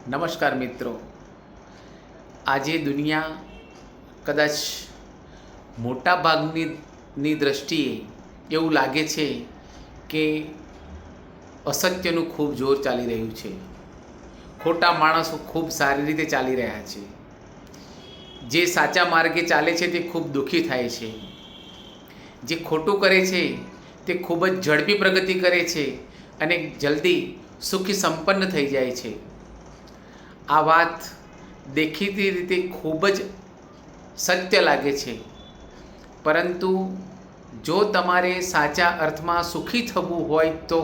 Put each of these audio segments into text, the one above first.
નમસ્કાર મિત્રો, આજે દુનિયા કદાચ મોટા ભાગની દૃષ્ટિએ એવું લાગે છે કે અસત્યનું ખૂબ જોર ચાલી રહ્યું છે. ખોટા માણસો ખૂબ સારી રીતે ચાલી રહ્યા છે. જે સાચા માર્ગે ચાલે છે તે ખૂબ દુઃખી થાય છે. જે ખોટું કરે છે તે ખૂબ જ ઝડપી પ્રગતિ કરે છે અને જલ્દી સુખી સંપન્ન થઈ જાય છે. આ વાત દેખીતી રીતે ખૂબ જ સત્ય લાગે છે, પરંતુ જો તમારે સાચા અર્થમાં સુખી થવું હોય તો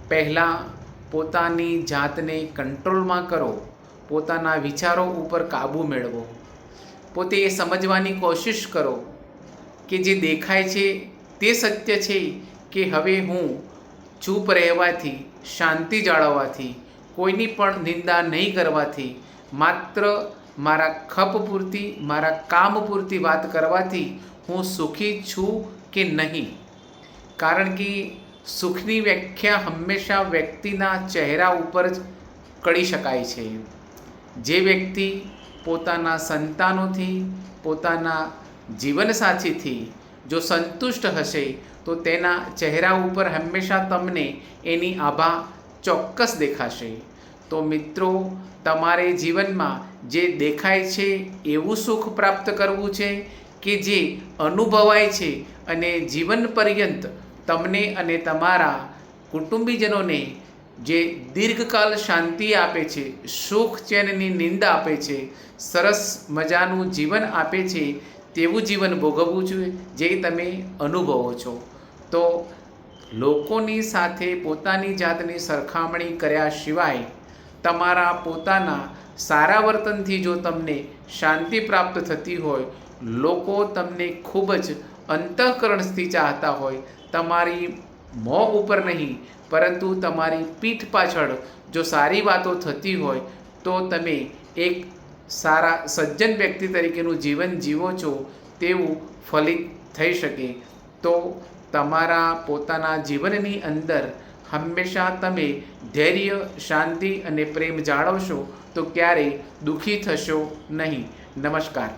પહેલાં પોતાની જાતને કંટ્રોલમાં કરો, પોતાના વિચારો ઉપર કાબૂ મેળવો, પોતે એ સમજવાની કોશિશ કરો કે જે દેખાય છે તે સત્ય છે કે હવે હું ચૂપ રહેવાથી, શાંતિ જાળવવાથી, કોઈની પણ નિંદા નહીં કરવાથી, માત્ર મારા ખપ પૂરતી, મારા કામ પૂરતી વાત કરવાથી હું સુખી છું કે નહીં. કારણ કે સુખની વ્યાખ્યા હંમેશા વ્યક્તિના ચહેરા ઉપર જ કરી શકાય છે. જે વ્યક્તિ પોતાના સંતાનોથી, પોતાના જીવનસાથીથી જો સંતુષ્ટ હશે તો તેના ચહેરા ઉપર હંમેશા તમને એની આભા ચોક્કસ દેખાશે. તો મિત્રો, તમારે જીવનમાં જે દેખાય છે એવું સુખ પ્રાપ્ત કરવું છે કે જે અનુભવાય છે અને જીવન પર્યંત તમને અને તમારા કુટુંબીજનોને જે દીર્ઘકાલ શાંતિ આપે છે, સુખ ચેનની નિંદ આપે છે, સરસ મજાનું જીવન આપે છે, તેવું જીવન ભોગવવું જોઈએ જે તમે અનુભવો છો. તો લોકોની સાથે પોતાની જાતની સરખામણી કર્યા સિવાય તમારા પોતાના સારા વર્તનથી જો તમને શાંતિ પ્રાપ્ત થતી હોય, લોકો તમને ખૂબ જ અંતઃકરણથી ચાહતા હોય, તમારી મોં ઉપર નહીં પરંતુ તમારી પીઠ પાછળ જો સારી વાતો થતી હોય, તો તમે એક સારા સજ્જન વ્યક્તિ તરીકેનું જીવન જીવો છો તેવું ફલિત થઈ શકે. તો તમારા પોતાના જીવનની અંદર હંમેશા તમે ધૈર્ય, શાંતિ અને પ્રેમ જાળવશો તો ક્યારેય દુઃખી થશો નહીં. નમસ્કાર.